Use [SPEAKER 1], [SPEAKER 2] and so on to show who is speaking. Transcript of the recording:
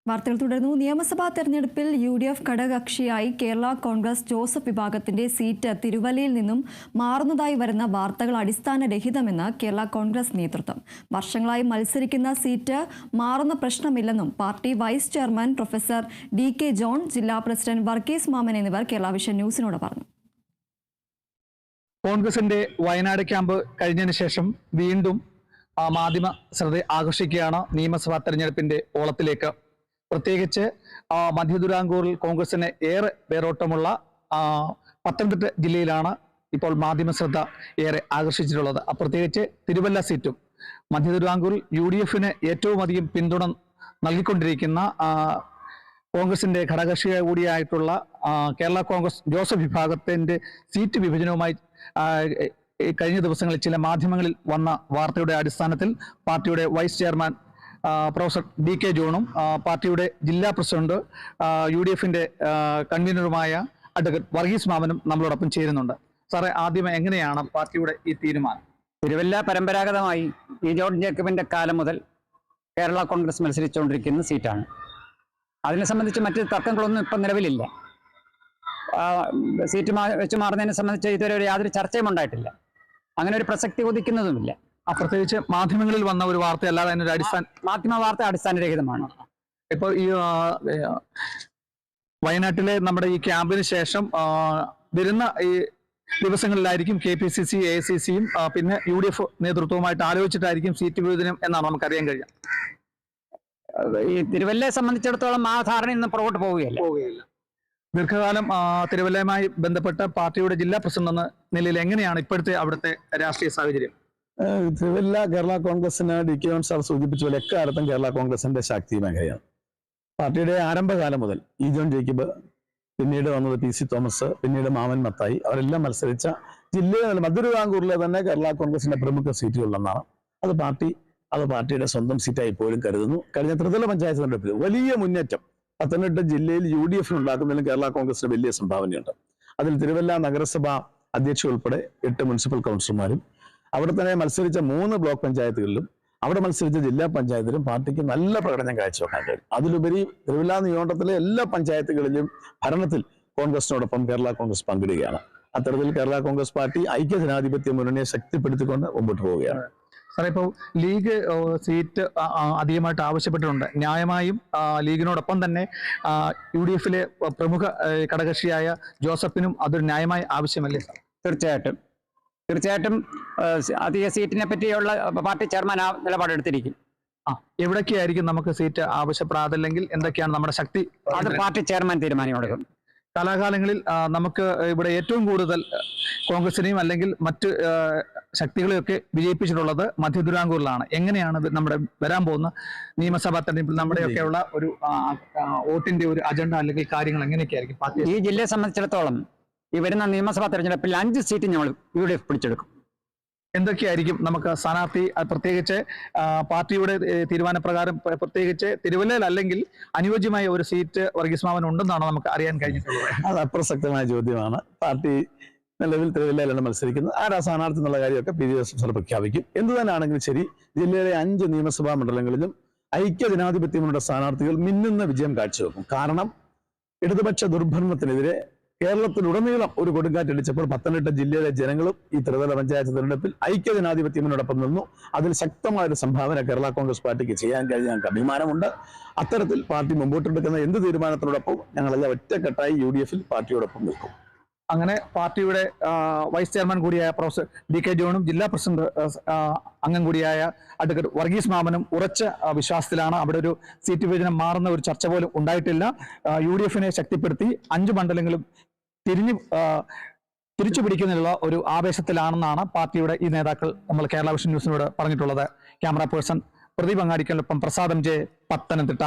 [SPEAKER 1] വാർത്തകൾ തുടർന്നു. നിയമസഭാ തെരഞ്ഞെടുപ്പിൽ UDF ഘടകകക്ഷിയായി കേരള കോൺഗ്രസ് ജോസഫ് വിഭാഗത്തിന്റെ സീറ്റ് തിരുവല്ലയിൽ നിന്നും മാറുന്നതായി വരുന്ന വാർത്തകൾ അടിസ്ഥാനരഹിതമെന്ന് കേരള കോൺഗ്രസ് നേതൃത്വം. വർഷങ്ങളായി മത്സരിക്കുന്ന സീറ്റ് മാറുന്ന പ്രശ്നമില്ലെന്നും party vice chairman professor DK John, ജില്ലാ പ്രസിഡന്റ് വർഗീസ് മാമൻ എന്നിവർ കേരള വിഷൻ ന്യൂസിനോട് പറഞ്ഞു.
[SPEAKER 2] കോൺഗ്രസിന്റെ വയനാട് ക്യാമ്പ് കഴിഞ്ഞതിന് ശേഷം വീണ്ടും മാധ്യമ ശ്രദ്ധ ആകർഷിക്കുകയാണ് നിയമസഭാ തെരഞ്ഞെടുപ്പിന്റെ ഓളത്തിലേക്ക്. പ്രത്യേകിച്ച് മധ്യ കോൺഗ്രസിന് ഏറെ വേരോട്ടമുള്ള പത്തനംതിട്ട ജില്ലയിലാണ് ഇപ്പോൾ മാധ്യമ ശ്രദ്ധ ഏറെ ആകർഷിച്ചിട്ടുള്ളത്. പ്രത്യേകിച്ച് തിരുവല്ല സീറ്റും മധ്യ UDFന് ഏറ്റവും അധികം പിന്തുണ നൽകിക്കൊണ്ടിരിക്കുന്ന കോൺഗ്രസിന്റെ ഘടകകക്ഷി കൂടിയായിട്ടുള്ള കേരള കോൺഗ്രസ് ജോസഫ് വിഭാഗത്തിന്റെ സീറ്റ് വിഭജനവുമായി കഴിഞ്ഞ ദിവസങ്ങളിൽ ചില മാധ്യമങ്ങളിൽ വന്ന വാർത്തയുടെ അടിസ്ഥാനത്തിൽ പാർട്ടിയുടെ വൈസ് ചെയർമാൻ പ്രൊഫസർ DK ജോണും പാർട്ടിയുടെ ജില്ലാ പ്രസിഡന്റ് UDFന്റെ കൺവീനറുമായ അഡ്വക്കേറ്റ് വർഗീസ് മാമനും നമ്മളോടൊപ്പം ചേരുന്നുണ്ട്. സാറേ, ആദ്യമേ എങ്ങനെയാണ് പാർട്ടിയുടെ ഈ തീരുമാനം?
[SPEAKER 3] തിരുവല്ല പരമ്പരാഗതമായി ജോൺ ജേക്കബിന്റെ കാലം മുതൽ കേരള കോൺഗ്രസ് മത്സരിച്ചുകൊണ്ടിരിക്കുന്ന സീറ്റാണ്. അതിനെ സംബന്ധിച്ച് മറ്റ് തർക്കങ്ങളൊന്നും ഇപ്പം നിലവിലില്ല. സീറ്റ് വെച്ച് മാറുന്നതിനെ സംബന്ധിച്ച് ഇതുവരെ യാതൊരു ചർച്ചയും ഉണ്ടായിട്ടില്ല. അങ്ങനെ ഒരു പ്രസക്തി ഉദിക്കുന്നതുമില്ല.
[SPEAKER 2] പ്രത്യേകിച്ച് മാധ്യമങ്ങളിൽ വന്ന ഒരു വാർത്ത അല്ലാതെ അതിനൊരു
[SPEAKER 3] മാധ്യമ വാർത്ത അടിസ്ഥാനരഹിതമാണ്.
[SPEAKER 2] ഇപ്പോൾ ഈ വയനാട്ടിലെ നമ്മുടെ ഈ ക്യാമ്പിന് ശേഷം വരുന്ന ഈ ദിവസങ്ങളിലായിരിക്കും KPCC, AICCയും പിന്നെ UDF നേതൃത്വവുമായിട്ട് ആലോചിച്ചിട്ടായിരിക്കും സീറ്റ് വിഭജനം എന്നാണ് നമുക്കറിയാൻ കഴിയുക.
[SPEAKER 3] ഈ തിരുവല്ലയെ സംബന്ധിച്ചിടത്തോളം ആ ധാരണ ഇന്ന് പുറകോട്ട് പോവുകയില്ല.
[SPEAKER 2] ദീർഘകാലം തിരുവല്ലയുമായി ബന്ധപ്പെട്ട പാർട്ടിയുടെ ജില്ലാ പ്രസിഡന്റ് എന്ന നിലയിൽ എങ്ങനെയാണ് ഇപ്പോഴത്തെ അവിടുത്തെ രാഷ്ട്രീയ സാഹചര്യം?
[SPEAKER 4] തിരുവല്ല കേരള കോൺഗ്രസിന് DK ജോൺ സാർ സൂചിപ്പിച്ച പോലെ എക്കാലത്തും കേരള കോൺഗ്രസിന്റെ ശാക്തി മേഖലയാണ്. പാർട്ടിയുടെ ആരംഭകാലം മുതൽ ജോൺ ജേക്കബ്, പിന്നീട് വന്നത് PC തോമസ്, പിന്നീട് മാമൻ മത്തായി, അവരെല്ലാം മത്സരിച്ച ജില്ലയിലെ മധ്യ തന്നെ കേരള കോൺഗ്രസിന്റെ പ്രമുഖ സീറ്റുകളിലൊന്നാണ്. അത് പാർട്ടിയുടെ സ്വന്തം സീറ്റായി പോലും കരുതുന്നു. കഴിഞ്ഞ ത്രിതല പഞ്ചായത്ത് തെരഞ്ഞെടുപ്പിൽ വലിയ മുന്നേറ്റം പത്തനംതിട്ട ജില്ലയിൽ UDF ഉണ്ടാക്കുന്നതിലും കേരള കോൺഗ്രസിന് വലിയ സംഭാവനയുണ്ട്. അതിൽ തിരുവല്ല നഗരസഭ അധ്യക്ഷ ഉൾപ്പെടെ 8 മുനിസിപ്പൽ കൗൺസിലർമാരും അവിടെ തന്നെ മത്സരിച്ച 3 ബ്ലോക്ക് പഞ്ചായത്തുകളിലും അവിടെ മത്സരിച്ച ജില്ലാ പഞ്ചായത്തിലും പാർട്ടിക്ക് നല്ല പ്രകടനം കാഴ്ചവെക്കാൻ കഴിയും. അതിലുപരി തിരുവല്ല നിയോജകത്തിലെ എല്ലാ പഞ്ചായത്തുകളിലും ഭരണത്തിൽ കോൺഗ്രസിനോടൊപ്പം കേരള കോൺഗ്രസ് പങ്കിടുകയാണ്. അത്തരത്തിൽ കേരള കോൺഗ്രസ് പാർട്ടി ഐക്യ ജനാധിപത്യ മുന്നണിയെ ശക്തിപ്പെടുത്തിക്കൊണ്ട് മുമ്പോട്ട് പോവുകയാണ്.
[SPEAKER 2] സാറേ, ഇപ്പോൾ ലീഗ് സീറ്റ് അധികമായിട്ട് ആവശ്യപ്പെട്ടിട്ടുണ്ട്. ന്യായമായും ലീഗിനോടൊപ്പം തന്നെ UDFലെ പ്രമുഖ ഘടകകക്ഷിയായ ജോസഫിനും അതൊരു ന്യായമായ ആവശ്യമല്ലേ?
[SPEAKER 3] തീർച്ചയായിട്ടും അധിക സീറ്റിനെ പറ്റിയുള്ള പാർട്ടി ചെയർമാൻ ആ നിലപാടെടുത്തിരിക്കും.
[SPEAKER 2] എവിടൊക്കെയായിരിക്കും നമുക്ക് സീറ്റ് ആവശ്യപ്പെടാതല്ലെങ്കിൽ എന്തൊക്കെയാണ് നമ്മുടെ ശക്തി?
[SPEAKER 3] അത് പാർട്ടി ചെയർമാൻ തീരുമാനം.
[SPEAKER 2] കാലാകാലങ്ങളിൽ നമുക്ക് ഇവിടെ ഏറ്റവും കൂടുതൽ കോൺഗ്രസിനെയും അല്ലെങ്കിൽ മറ്റ് ശക്തികളെയൊക്കെ വിജയിപ്പിച്ചിട്ടുള്ളത് മധ്യ എങ്ങനെയാണ് നമ്മുടെ വരാൻ പോകുന്ന നിയമസഭാ തെരഞ്ഞെടുപ്പിൽ നമ്മുടെയൊക്കെയുള്ള ഒരു വോട്ടിന്റെ ഒരു അജണ്ട അല്ലെങ്കിൽ കാര്യങ്ങൾ എങ്ങനെയൊക്കെയായിരിക്കും പാർട്ടി?
[SPEAKER 3] ഈ ജില്ലയെ സംബന്ധിച്ചിടത്തോളം ഈ വരുന്ന നിയമസഭാ തെരഞ്ഞെടുപ്പിൽ 5 സീറ്റ് ഞങ്ങൾ UDF പിടിച്ചെടുക്കും.
[SPEAKER 2] എന്തൊക്കെയായിരിക്കും നമുക്ക് സ്ഥാനാർത്ഥി? പ്രത്യേകിച്ച് പാർട്ടിയുടെ തീരുമാനപ്രകാരം പ്രത്യേകിച്ച് തിരുവല്ലയിൽ അല്ലെങ്കിൽ അനുയോജ്യമായ ഒരു സീറ്റ് വർഗീസ് മാമൻ ഉണ്ടെന്നാണ് നമുക്ക് അറിയാൻ കഴിഞ്ഞിട്ടുള്ളത്.
[SPEAKER 4] അത് അപ്രസക്തമായ ചോദ്യമാണ്. പാർട്ടി നിലവിൽ തിരുവല്ലയിലാണ് മത്സരിക്കുന്നത്. ആരാ സ്ഥാനാർത്ഥി എന്നുള്ള കാര്യമൊക്കെ PDS പ്രഖ്യാപിക്കും. എന്തു തന്നെയാണെങ്കിലും ശരി, ജില്ലയിലെ 5 നിയമസഭാ മണ്ഡലങ്ങളിലും ഐക്യ ജനാധിപത്യ മുന്നണിയുടെ സ്ഥാനാർത്ഥികൾ മിന്നുന്ന വിജയം കാഴ്ചവെക്കും. കാരണം ഇടതുപക്ഷ ദുർഭരണത്തിനെതിരെ കേരളത്തിലുടനീളം ഒരു കൊടുങ്കാറ്റടിച്ചപ്പോൾ പത്തനംതിട്ട ജില്ലയിലെ ജനങ്ങളും ഈ ത്രിതല പഞ്ചായത്ത് തെരഞ്ഞെടുപ്പിൽ ഐക്യ ജനാധിപത്യ മുന്നോടൊപ്പം നിന്നു. അതിൽ ശക്തമായൊരു സംഭാവന കേരള കോൺഗ്രസ് പാർട്ടിക്ക് ചെയ്യാൻ കഴിഞ്ഞ ഞങ്ങൾക്ക് അഭിമാനമുണ്ട്. അത്തരത്തിൽ പാർട്ടി മുമ്പോട്ടെടുക്കുന്ന എന്ത് തീരുമാനത്തിനോടൊപ്പം ഞങ്ങളെല്ലാം ഒറ്റക്കെട്ടായി UDFൽ പാർട്ടിയോടൊപ്പം നിൽക്കും.
[SPEAKER 2] അങ്ങനെ പാർട്ടിയുടെ വൈസ് ചെയർമാൻ കൂടിയായ പ്രൊഫസർ DK ജോണും ജില്ലാ പ്രസിഡന്റ് അംഗം കൂടിയായ അഡ്വക്കേറ്റ് വർഗീസ് മാമനും ഉറച്ച വിശ്വാസത്തിലാണ്. അവിടെ ഒരു സീറ്റ് വിഭജനം മാറുന്ന ഒരു ചർച്ച പോലും ഉണ്ടായിട്ടില്ല. UDFനെ ശക്തിപ്പെടുത്തി 5 മണ്ഡലങ്ങളും തിരിച്ചു പിടിക്കുന്നതിനുള്ള ഒരു ആവേശത്തിലാണെന്നാണ് പാർട്ടിയുടെ ഈ നേതാക്കൾ നമ്മൾ കേരള വിഷൻ ന്യൂസിനോട് പറഞ്ഞിട്ടുള്ളത്. ക്യാമറ പേഴ്സൺ പ്രദീപ് അങ്ങാടിക്കൊപ്പം പ്രസാദം J, പത്തനംതിട്ട.